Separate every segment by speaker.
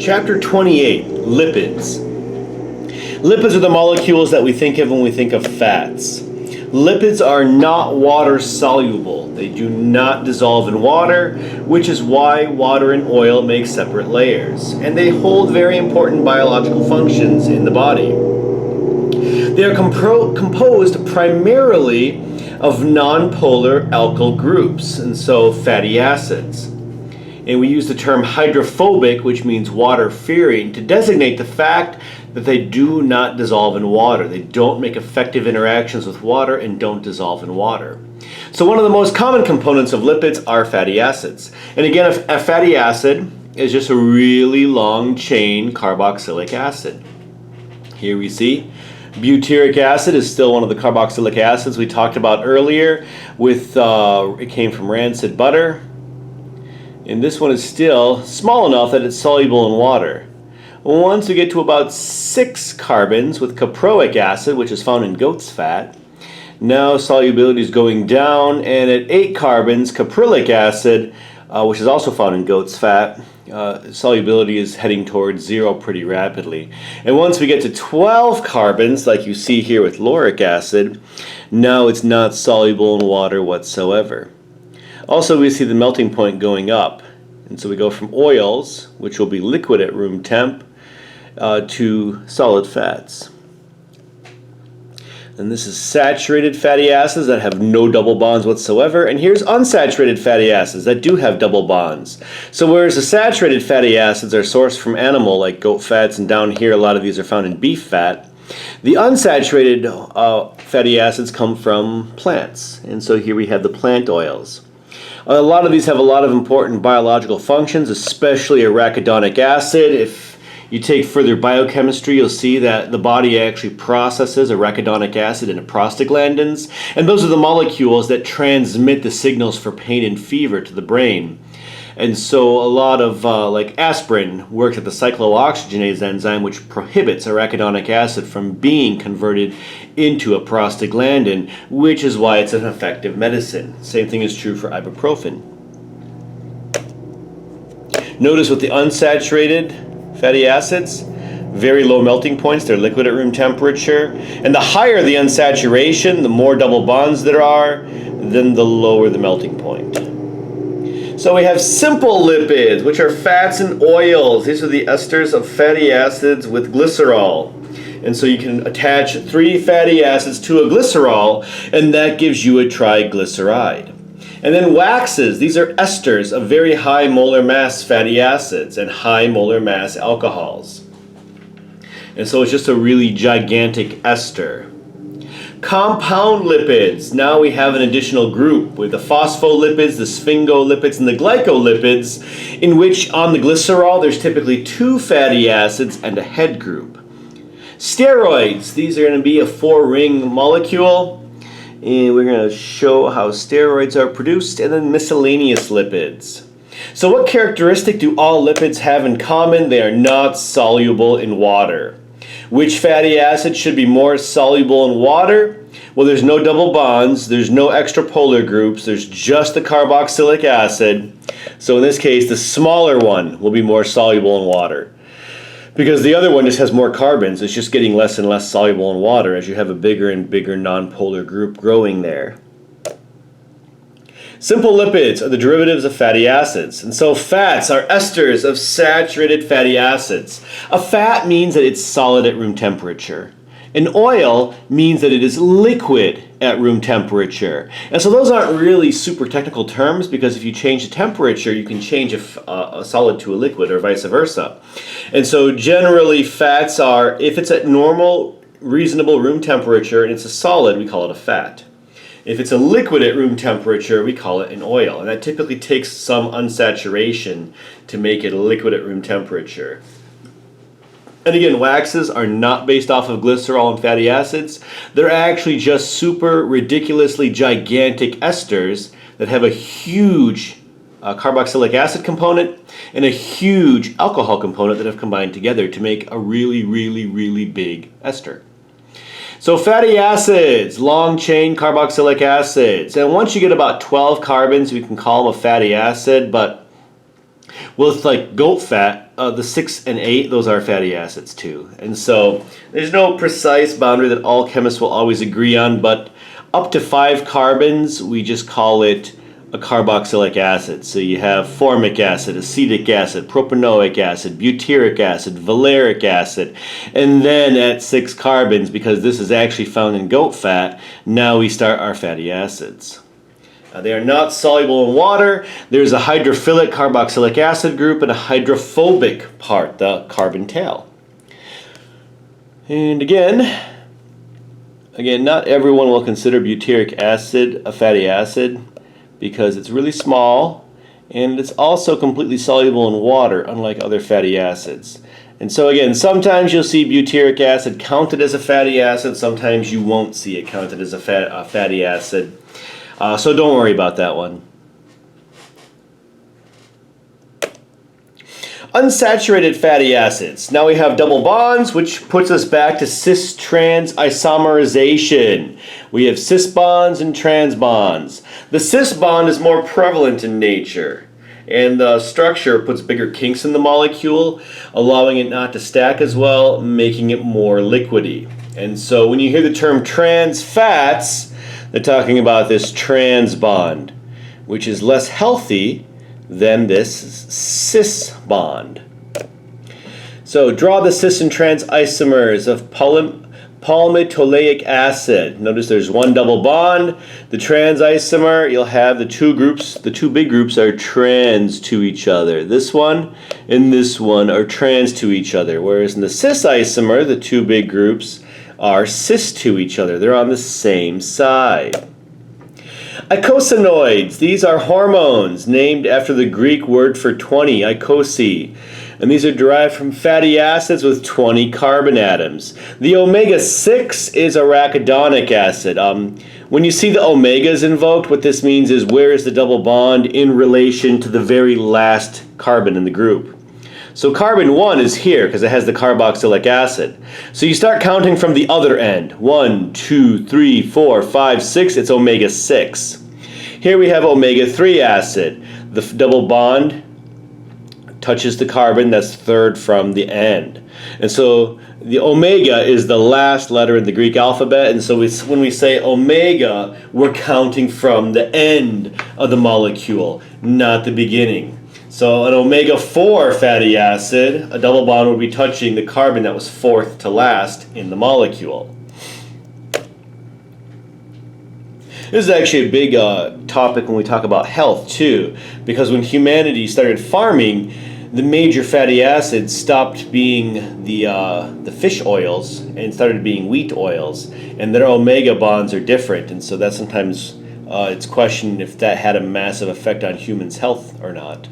Speaker 1: Chapter 28, Lipids. Lipids are the molecules that we think of when we think of fats. Lipids are not water soluble. They do not dissolve in water, which is why water and oil make separate layers. And they hold very important biological functions in the body. They are composed primarily of nonpolar alkyl groups, and so fatty acids. And we use the term hydrophobic, which means water-fearing, to designate the fact that they do not dissolve in water. They don't make effective interactions with water and don't dissolve in water. So one of the most common components of lipids are fatty acids. And again, a fatty acid is just a really long chain carboxylic acid. Here we see butyric acid is still one of the carboxylic acids we talked about earlier with, it came from rancid butter. And this one is still small enough that it's soluble in water. Once we get to about 6 carbons with caproic acid, which is found in goat's fat, now solubility is going down, and at 8 carbons, caprylic acid, which is also found in goat's fat, solubility is heading towards 0 pretty rapidly. And once we get to 12 carbons, like you see here with lauric acid, now it's not soluble in water whatsoever. Also, we see the melting point going up. And so we go from oils, which will be liquid at room temp, to solid fats. And this is saturated fatty acids that have no double bonds whatsoever. And here's unsaturated fatty acids that do have double bonds. So whereas the saturated fatty acids are sourced from animal, like goat fats, and down here a lot of these are found in beef fat, the unsaturated fatty acids come from plants. And so here we have the plant oils. A lot of these have a lot of important biological functions, especially arachidonic acid. If you take further biochemistry, you'll see that the body actually processes arachidonic acid into prostaglandins, and those are the molecules that transmit the signals for pain and fever to the brain. And so a lot of, like aspirin, works at the cyclooxygenase enzyme, which prohibits arachidonic acid from being converted into a prostaglandin, which is why it's an effective medicine. Same thing is true for ibuprofen. Notice with the unsaturated fatty acids, very low melting points, they're liquid at room temperature. And the higher the unsaturation, the more double bonds there are, then the lower the melting point. So we have simple lipids, which are fats and oils. These are the esters of fatty acids with glycerol. And so you can attach 3 fatty acids to a glycerol, and that gives you a triglyceride. And then waxes, these are esters of very high molar mass fatty acids and high molar mass alcohols. And so it's just a really gigantic ester. Compound lipids, now we have an additional group with the phospholipids, the sphingolipids, and the glycolipids, in which on the glycerol there's typically 2 fatty acids and a head group. Steroids, these are going to be a 4-ring molecule, and we're going to show how steroids are produced, and then miscellaneous lipids. So what characteristic do all lipids have in common? They are not soluble in water. Which fatty acid should be more soluble in water? Well, there's no double bonds, there's no extra polar groups, there's just the carboxylic acid. So in this case, the smaller one will be more soluble in water. Because the other one just has more carbons, it's just getting less and less soluble in water as you have a bigger and bigger nonpolar group growing there. Simple lipids are the derivatives of fatty acids. And so fats are esters of saturated fatty acids. A fat means that it's solid at room temperature. An oil means that it is liquid at room temperature. And so those aren't really super technical terms, because if you change the temperature, you can change a solid to a liquid or vice versa. And so generally fats are, if it's at normal, reasonable room temperature and it's a solid, we call it a fat. If it's a liquid at room temperature, we call it an oil. And that typically takes some unsaturation to make it a liquid at room temperature. And again, waxes are not based off of glycerol and fatty acids. They're actually just super ridiculously gigantic esters that have a huge carboxylic acid component and a huge alcohol component that have combined together to make a really, really, really big ester. So fatty acids, long chain carboxylic acids. And once you get about 12 carbons, we can call them a fatty acid, but Well, it's like goat fat, the 6 and 8, those are fatty acids too. And so there's no precise boundary that all chemists will always agree on, but up to 5 carbons, we just call it a carboxylic acid. So you have formic acid, acetic acid, propanoic acid, butyric acid, valeric acid, and then at 6 carbons, because this is actually found in goat fat, now we start our fatty acids. They are not soluble in water. There's a hydrophilic carboxylic acid group and a hydrophobic part, the carbon tail. And again, not everyone will consider butyric acid a fatty acid because it's really small and it's also completely soluble in water, unlike other fatty acids. And so again, sometimes you'll see butyric acid counted as a fatty acid, sometimes you won't see it counted as a fatty acid. So don't worry about that one. Unsaturated fatty acids. Now we have double bonds, which puts us back to cis-trans isomerization. We have cis bonds and trans bonds. The cis bond is more prevalent in nature, and the structure puts bigger kinks in the molecule, allowing it not to stack as well, making it more liquidy. And so when you hear the term trans fats, they're talking about this trans bond, which is less healthy than this cis bond. So draw the cis and trans isomers of palmitoleic acid. Notice there's one double bond. The trans isomer, you'll have the two groups, the two big groups are trans to each other. This one and this one are trans to each other, whereas in the cis isomer, the two big groups are cis to each other. They're on the same side. Eicosanoids, these are hormones named after the Greek word for 20, eikosi. And these are derived from fatty acids with 20 carbon atoms. The omega-6 is arachidonic acid. When you see the omegas invoked, what this means is where is the double bond in relation to the very last carbon in the group. So carbon 1 is here because it has the carboxylic acid. So you start counting from the other end. 1, 2, 3, 4, 5, 6, it's omega-6. Here we have omega-3 acid. The double bond touches the carbon that's third from the end. And so the omega is the last letter in the Greek alphabet, and so when we say omega, we're counting from the end of the molecule, not the beginning. So an omega-4 fatty acid, a double bond would be touching the carbon that was fourth to last in the molecule. This is actually a big topic when we talk about health too, because when humanity started farming, the major fatty acids stopped being the fish oils and started being wheat oils, and their omega bonds are different, and so that sometimes it's questioned if that had a massive effect on humans' health or not.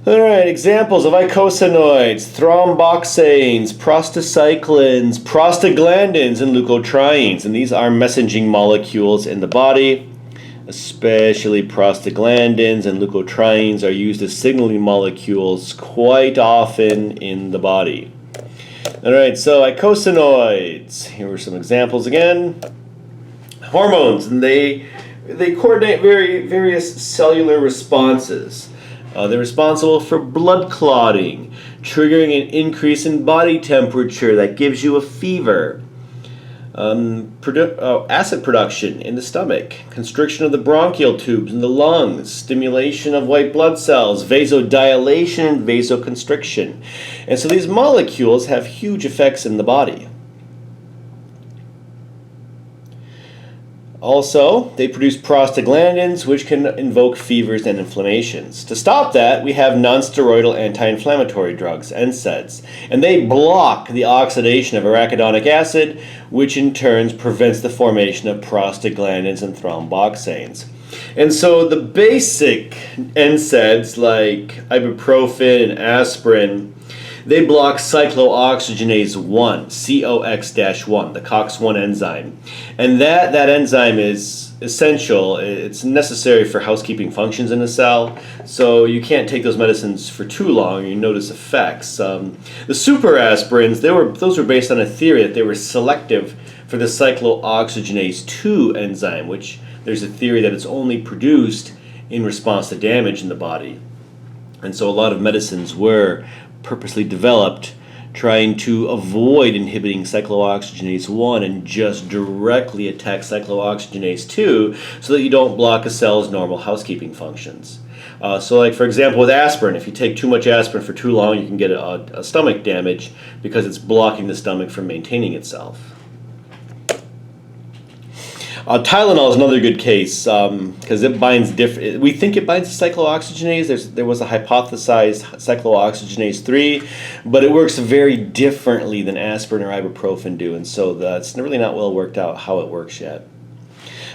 Speaker 1: Alright, examples of eicosanoids: thromboxanes, prostacyclins, prostaglandins, and leukotrienes. And these are messaging molecules in the body. Especially prostaglandins and leukotrienes are used as signaling molecules quite often in the body. Alright, so eicosanoids. Here are some examples again. Hormones, and they coordinate various cellular responses. They're responsible for blood clotting, triggering an increase in body temperature that gives you a fever, acid production in the stomach, constriction of the bronchial tubes in the lungs, stimulation of white blood cells, vasodilation, and vasoconstriction. And so these molecules have huge effects in the body. Also, they produce prostaglandins, which can invoke fevers and inflammations. To stop that, we have nonsteroidal anti-inflammatory drugs, NSAIDs, and they block the oxidation of arachidonic acid, which in turn prevents the formation of prostaglandins and thromboxanes. And so the basic NSAIDs like ibuprofen and aspirin, they block cyclooxygenase 1, COX-1, the COX-1 enzyme. And that enzyme is essential. It's necessary for housekeeping functions in a cell, so you can't take those medicines for too long. You notice effects. The super aspirins, those were based on a theory that they were selective for the cyclooxygenase 2 enzyme, which there's a theory that it's only produced in response to damage in the body. And so a lot of medicines were purposely developed trying to avoid inhibiting cyclooxygenase 1 and just directly attack cyclooxygenase 2 so that you don't block a cell's normal housekeeping functions. So like for example with aspirin, if you take too much aspirin for too long, you can get a stomach damage because it's blocking the stomach from maintaining itself. Tylenol is another good case because it binds different. We think it binds cyclooxygenase. There was a hypothesized cyclooxygenase 3, but it works very differently than aspirin or ibuprofen do, and so that's really not well worked out how it works yet.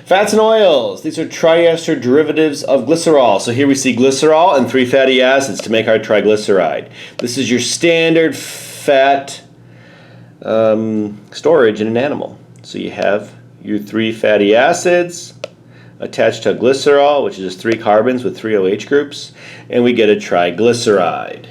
Speaker 1: Fats and oils. These are triester derivatives of glycerol. So here we see glycerol and 3 fatty acids to make our triglyceride. This is your standard fat storage in an animal. So you have your 3 fatty acids attached to glycerol, which is 3 carbons with 3 OH groups, and we get a triglyceride.